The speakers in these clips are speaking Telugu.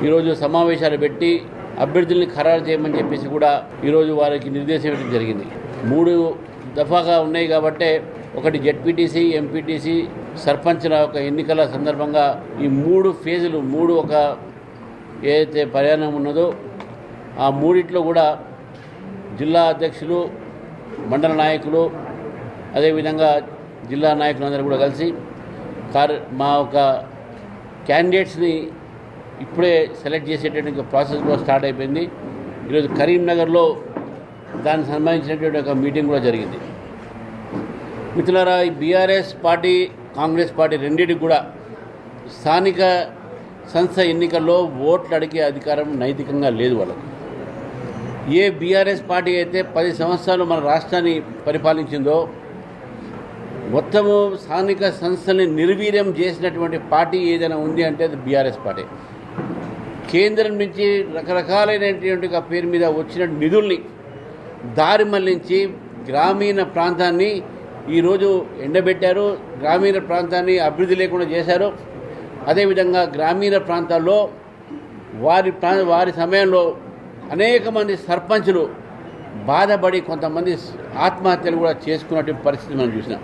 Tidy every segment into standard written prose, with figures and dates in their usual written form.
ఈరోజు సమావేశాలు పెట్టి అభ్యర్థుల్ని ఖరారు చేయమని చెప్పేసి కూడా ఈరోజు వారికి నిర్దేశం ఇవ్వడం జరిగింది. 3 దఫాగా ఉన్నాయి కాబట్టే ఒకటి జెడ్పీటీసీ, ఎంపీటీసీ, సర్పంచ్ల ఒక ఎన్నికల సందర్భంగా ఈ 3 ఫేజులు ఒక ఏదైతే ప్రయాణం ఉన్నదో ఆ మూడిట్లో కూడా జిల్లా అధ్యక్షులు, మండల నాయకులు, అదేవిధంగా జిల్లా నాయకులందరూ కూడా కలిసి మా ఒక క్యాండిడేట్స్ని ఇప్పుడే సెలెక్ట్ చేసేటటువంటి ప్రాసెస్ కూడా స్టార్ట్ అయిపోయింది. ఈరోజు కరీంనగర్లో దానికి సంబంధించినటువంటి ఒక మీటింగ్ కూడా జరిగింది. మిత్రులారా, ఈ బీఆర్ఎస్ పార్టీ, కాంగ్రెస్ పార్టీ రెండింటికి కూడా స్థానిక సంస్థ ఎన్నికల్లో ఓట్లు అడిగే అధికారం నైతికంగా లేదు వాళ్ళకు. ఏ బీఆర్ఎస్ పార్టీ అయితే 10 సంవత్సరాలు మన రాష్ట్రాన్ని పరిపాలించిందో, మొత్తము స్థానిక సంస్థల్ని నిర్వీర్యం చేసినటువంటి పార్టీ ఏదైనా ఉంది అంటే అది బీఆర్ఎస్ పార్టీ. కేంద్రం నుంచి రకరకాలైనటువంటి పేరు మీద వచ్చిన నిధుల్ని దారి మళ్లించి గ్రామీణ ప్రాంతాన్ని ఈరోజు ఎండబెట్టారు, గ్రామీణ ప్రాంతాన్ని అభివృద్ధి లేకుండా చేశారు. అదేవిధంగా గ్రామీణ ప్రాంతాల్లో వారి సమయంలో అనేక మంది సర్పంచులు బాధపడి కొంతమంది ఆత్మహత్యలు కూడా చేసుకున్నటువంటి పరిస్థితి మనం చూసినాం.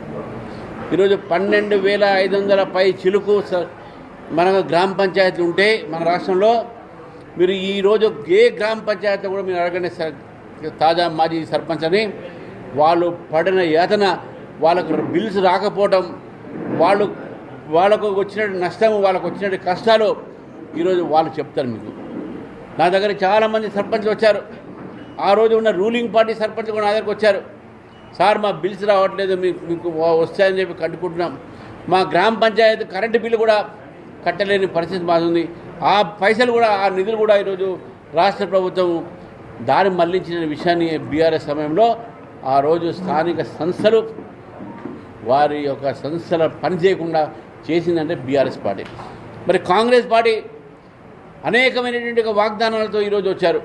ఈరోజు 12,500 పై చిలుకు మన గ్రామ పంచాయతీలు ఉంటే మన రాష్ట్రంలో, మీరు ఈరోజు ఏ గ్రామ పంచాయతీ కూడా మీరు అడగండి తాజా మాజీ సర్పంచ్ అని, వాళ్ళు పడిన యాతన, వాళ్ళకు బిల్స్ రాకపోవడం, వాళ్ళకు వచ్చిన నష్టము, వాళ్ళకు వచ్చిన కష్టాలు ఈరోజు వాళ్ళు చెప్తారు. మీకు నా దగ్గర చాలామంది సర్పంచ్లు వచ్చారు. ఆ రోజు ఉన్న రూలింగ్ పార్టీ సర్పంచ్ కూడా నా దగ్గరకు వచ్చారు. సార్, మా బిల్స్ రావట్లేదు, మీకు వస్తాయని చెప్పి కట్టుకుంటున్నాం. మా గ్రామ పంచాయతీ కరెంటు బిల్లు కూడా కట్టలేని పరిస్థితి మాది. ఆ పైసలు కూడా, ఆ నిధులు కూడా ఈరోజు రాష్ట్ర ప్రభుత్వం దారి మళ్లించిన విషయాన్ని బీఆర్ఎస్ సమయంలో ఆ రోజు స్థానిక సంస్థలు వారి యొక్క సంస్థల పని చేయకుండా చేసిందంటే బీఆర్ఎస్ పార్టీ. మరి కాంగ్రెస్ పార్టీ అనేకమైనటువంటి వాగ్దానాలతో ఈరోజు వచ్చారు.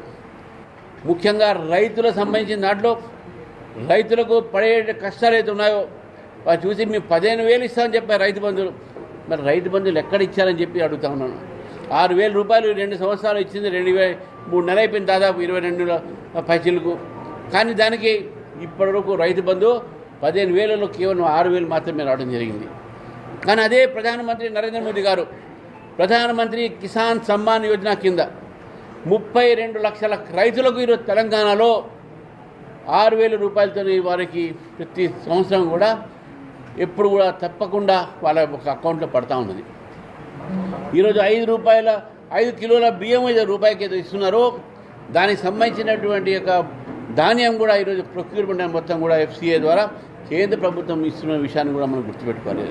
ముఖ్యంగా రైతులకు సంబంధించిన దాంట్లో రైతులకు పడే కష్టాలు అయితే ఉన్నాయో వారు చూసి మేము 15,000 ఇస్తామని చెప్పారు రైతు బంధువులు. మరి రైతు బంధువులు ఎక్కడ ఇచ్చారని చెప్పి అడుగుతా ఉన్నాను. 6,000 రూపాయలు 2 సంవత్సరాలు ఇచ్చింది, 3 నెలలు అయిపోయింది, దాదాపు 22 పైసలకు. కానీ దానికి ఇప్పటివరకు రైతు బంధు 15,000లో కేవలం 6,000 మాత్రమే రావడం జరిగింది. కానీ అదే ప్రధానమంత్రి నరేంద్ర మోదీ గారు ప్రధానమంత్రి కిసాన్ సమ్మాన్ యోజన కింద 32 లక్షల రైతులకు ఈరోజు తెలంగాణలో 6,000 రూపాయలతో వారికి ప్రతి సంవత్సరం కూడా ఎప్పుడు కూడా తప్పకుండా వాళ్ళ ఒక అకౌంట్లో పడతా ఉన్నది. ఈరోజు 5 కిలోల బియ్యం రూపాయికి ఏదో ఇస్తున్నారో దానికి సంబంధించినటువంటి యొక్క ధాన్యం కూడా ఈరోజు ప్రొక్యూర్మెంట్ మొత్తం కూడా FCA ద్వారా కేంద్ర ప్రభుత్వం ఇస్తున్న విషయాన్ని కూడా మనం గుర్తుపెట్టుకోవాలి.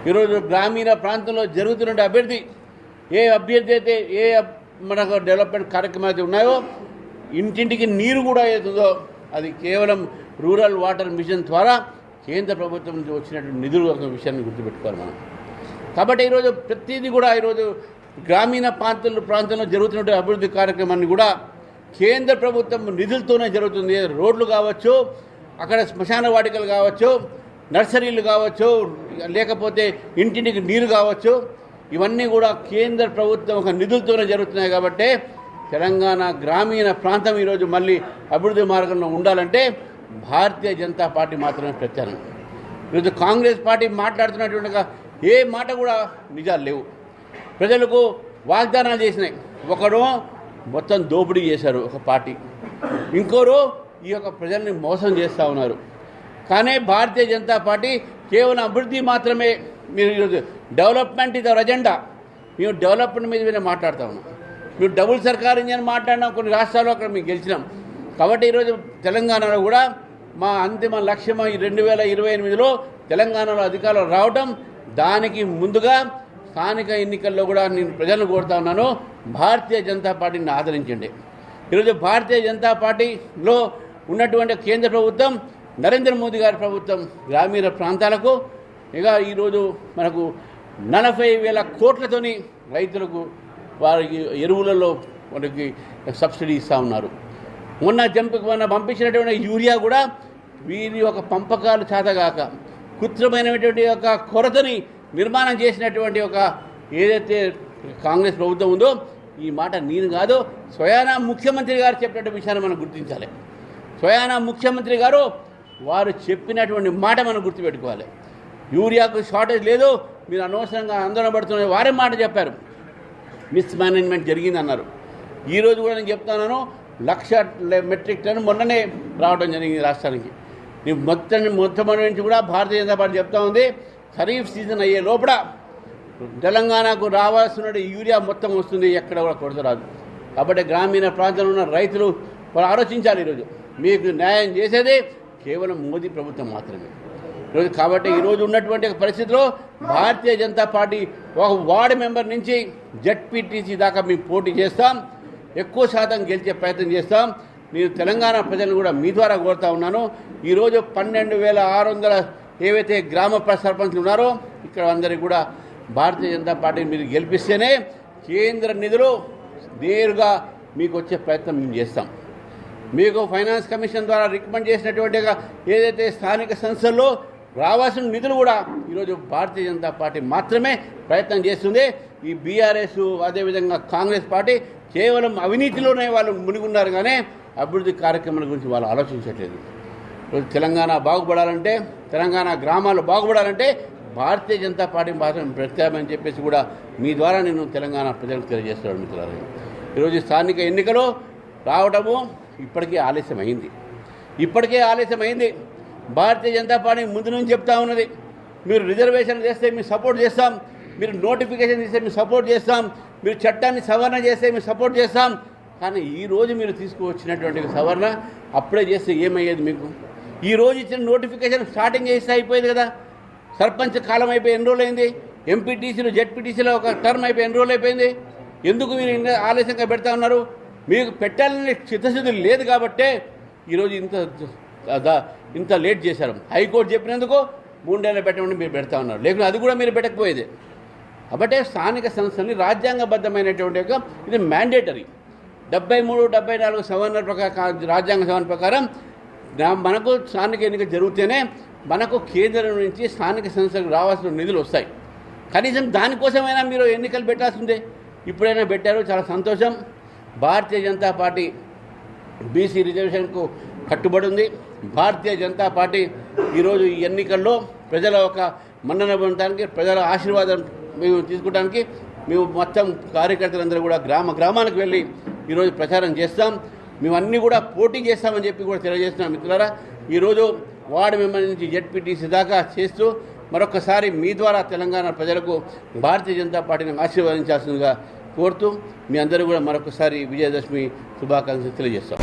ఈరోజు గ్రామీణ ప్రాంతంలో జరుగుతున్న అభ్యర్థి అయితే మనకు డెవలప్మెంట్ కార్యక్రమాలు అయితే ఉన్నాయో, ఇంటింటికి నీరు కూడా అవుతుందో అది కేవలం రూరల్ వాటర్ మిషన్ ద్వారా కేంద్ర ప్రభుత్వం నుంచి వచ్చినటువంటి నిధులు ఒక విషయాన్ని గుర్తుపెట్టుకోవాలి మనం. కాబట్టి ఈరోజు ప్రతిదీ కూడా ఈరోజు గ్రామీణ ప్రాంతంలో జరుగుతున్న అభివృద్ధి కార్యక్రమాన్ని కూడా కేంద్ర ప్రభుత్వం నిధులతోనే జరుగుతుంది. రోడ్లు కావచ్చు, అక్కడ శ్మశాన వాటికలు కావచ్చు, నర్సరీలు కావచ్చు, లేకపోతే ఇంటింటికి నీరు కావచ్చు, ఇవన్నీ కూడా కేంద్ర ప్రభుత్వం ఒక నిధులతోనే జరుగుతున్నాయి. కాబట్టి తెలంగాణ గ్రామీణ ప్రాంతం ఈరోజు మళ్ళీ అభివృద్ధి మార్గంలో ఉండాలంటే భారతీయ జనతా పార్టీ మాత్రమే ప్రత్యామ్నాయం. ఈరోజు కాంగ్రెస్ పార్టీ మాట్లాడుతున్నటువంటి ఏ మాట కూడా నిజాలు లేవు. ప్రజలకు వాగ్దానాలు చేసినాయి. ఒకరు మొత్తం దోపిడీ చేశారు ఒక పార్టీ, ఇంకోరు ఈ యొక్క ప్రజల్ని మోసం చేస్తూ ఉన్నారు. కానీ భారతీయ జనతా పార్టీ కేవలం అభివృద్ధి మాత్రమే. మీరు ఈరోజు డెవలప్మెంట్ ఇది అజెండా, మేము డెవలప్మెంట్ మీద మాట్లాడుతూ ఉన్నాం. మీరు డబుల్ సర్కార్ ఇంజన్ మాట్లాడినాం, కొన్ని రాష్ట్రాల్లో అక్కడ మేము గెలిచినాం. కాబట్టి ఈరోజు తెలంగాణలో కూడా మా అంతిమ లక్ష్యం 2028లో తెలంగాణలో అధికారులు రావటం. దానికి ముందుగా స్థానిక ఎన్నికల్లో కూడా నేను ప్రజలను కోరుతా ఉన్నాను, భారతీయ జనతా పార్టీని ఆదరించండి. ఈరోజు భారతీయ జనతా పార్టీలో ఉన్నటువంటి కేంద్ర ప్రభుత్వం, నరేంద్ర మోదీ గారి ప్రభుత్వం గ్రామీణ ప్రాంతాలకు ఇక ఈరోజు మనకు 40,000 కోట్లతోని రైతులకు వారికి ఎరువులలో వారికి సబ్సిడీ ఇస్తూ ఉన్నారు. మొన్న పంపించినటువంటి యూరియా కూడా వీరి యొక్క పంపకాలు చేతగాక కృత్రిమైనటువంటి యొక్క కొరతని నిర్మాణం చేసినటువంటి ఒక ఏదైతే కాంగ్రెస్ ప్రభుత్వం ఉందో ఈ మాట నేను కాదు, స్వయానా ముఖ్యమంత్రి గారు చెప్పినటువంటి విషయాన్ని మనం గుర్తించాలి. స్వయానా ముఖ్యమంత్రి గారు వారు చెప్పినటువంటి మాట మనం గుర్తుపెట్టుకోవాలి. యూరియాకు షార్టేజ్ లేదు, మీరు అనవసరంగా ఆందోళన పడుతున్న వారే మాట చెప్పారు. మిస్ మేనేజ్మెంట్ జరిగిందన్నారు. ఈరోజు కూడా నేను చెప్తున్నాను, 1,00,000 మెట్రిక్ టన్ మొన్ననే రావడం జరిగింది రాష్ట్రానికి. మొత్తం నుంచి కూడా భారతీయ జనతా పార్టీ చెప్తా ఉంది, ఖరీఫ్ సీజన్ అయ్యే లోపల తెలంగాణకు రావాల్సిన యూరియా మొత్తం వస్తుంది, ఎక్కడ కూడా కొరత రాదు. కాబట్టి గ్రామీణ ప్రాంతంలో ఉన్న రైతులు వాళ్ళు ఆలోచించాలి. ఈరోజు మీకు న్యాయం చేసేది కేవలం మోదీ ప్రభుత్వం మాత్రమే ఈరోజు. కాబట్టి ఈరోజు ఉన్నటువంటి పరిస్థితిలో భారతీయ జనతా పార్టీ ఒక వార్డు మెంబర్ నుంచి జెడ్పీటీసీ దాకా మేము పోటీ చేస్తాం, ఎక్కువ శాతం గెలిచే ప్రయత్నం చేస్తాం. నేను తెలంగాణ ప్రజలను కూడా మీ ద్వారా కోరుతా ఉన్నాను. ఈరోజు 12,600 ఏవైతే గ్రామ సర్పంచ్లు ఉన్నారో ఇక్కడ అందరికీ కూడా భారతీయ జనతా పార్టీని మీరు గెలిపిస్తేనే కేంద్ర నిధులు నేరుగా మీకు వచ్చే ప్రయత్నం మేము చేస్తాం. మీకు ఫైనాన్స్ కమిషన్ ద్వారా రికమెండ్ చేసినటువంటిగా ఏదైతే స్థానిక సంస్థల్లో రావాల్సిన నిధులు కూడా ఈరోజు భారతీయ జనతా పార్టీ మాత్రమే ప్రయత్నం చేస్తుంది. ఈ బీఆర్ఎస్ అదేవిధంగా కాంగ్రెస్ పార్టీ కేవలం అవినీతిలోనే వాళ్ళు మునిగున్నారు, కానీ అభివృద్ధి కార్యక్రమాల గురించి వాళ్ళు ఆలోచించట్లేదు. ఈరోజు తెలంగాణ బాగుపడాలంటే, తెలంగాణ గ్రామాలు బాగుపడాలంటే భారతీయ జనతా పార్టీ మాత్రం ప్రత్యామని చెప్పేసి కూడా మీ ద్వారా నేను తెలంగాణ ప్రజలకు తెలియజేస్తున్నాను మిత్రులారా. ఈరోజు స్థానిక ఎన్నికలు రావడము ఇప్పటికే ఆలస్యమైంది. భారతీయ జనతా పార్టీ ముందు నుంచి చెప్తా ఉన్నది, మీరు రిజర్వేషన్ చేస్తే మేము సపోర్ట్ చేస్తాం, మీరు నోటిఫికేషన్ చేస్తే మేము సపోర్ట్ చేస్తాం, మీరు చట్టాన్ని సవరణ చేస్తే మేము సపోర్ట్ చేస్తాం. కానీ ఈరోజు మీరు తీసుకువచ్చినటువంటి సవరణ అప్పుడే చేస్తే ఏమయ్యేది మీకు? ఈరోజు ఇచ్చిన నోటిఫికేషన్ స్టార్టింగ్ చేస్తే అయిపోయేది కదా. సర్పంచ్ కాలం అయిపోయి ఎన్ని రోజులు అయింది? ఎంపీటీసీలు జెడ్పీటీసీలో ఒక టర్మ్ అయిపోయి ఎన్ని రోజులు అయిపోయింది? ఎందుకు మీరు ఆలస్యంగా పెడతా ఉన్నారు? మీకు పెట్టాలని చిత్తశుద్ధి లేదు కాబట్టే ఈరోజు ఇంత లేట్ చేశారు. హైకోర్టు చెప్పినందుకు 3 నెలలు పెట్టమని మీరు పెడతా ఉన్నారు, లేకుంటే అది కూడా మీరు పెట్టకపోయేది. కాబట్టి స్థానిక సంస్థల్ని రాజ్యాంగబద్ధమైనటువంటి ఇది మ్యాండేటరీ 73, 74 సవరణ ప్రకారం, రాజ్యాంగ సవరణ ప్రకారం మనకు స్థానిక ఎన్నిక జరిగితేనే మనకు కేంద్రం నుంచి స్థానిక సంస్థలకు రావాల్సిన నిధులు వస్తాయి. కనీసం దానికోసమైనా మీరు ఎన్నికలు పెట్టాల్సిందే. ఇప్పుడైనా పెట్టారు, చాలా సంతోషం. భారతీయ జనతా పార్టీ బీసీ రిజర్వేషన్కు కట్టుబడి ఉంది. భారతీయ జనతా పార్టీ ఈరోజు ఈ ఎన్నికల్లో ప్రజల ఒక మన్నన పొందడానికి, ప్రజల ఆశీర్వాదం మేము తీసుకోవడానికి మేము మొత్తం కార్యకర్తలందరూ కూడా గ్రామాలకు వెళ్ళి ఈరోజు ప్రచారం చేస్తాం. మేము అన్నీ కూడా పోటీ చేస్తామని చెప్పి కూడా తెలియజేస్తున్నాం మిత్రులారా. ఈరోజు వార్డు మెంబర్ నుంచి జెడ్పీటీసీ దాకా చేస్తూ మరొకసారి మీ ద్వారా తెలంగాణ ప్రజలకు భారతీయ జనతా పార్టీని ఆశీర్వదించాల్సిందిగా కోరుతూ మీ అందరూ కూడా మరొకసారి విజయదశమి శుభాకాంక్షలు తెలియజేస్తాం.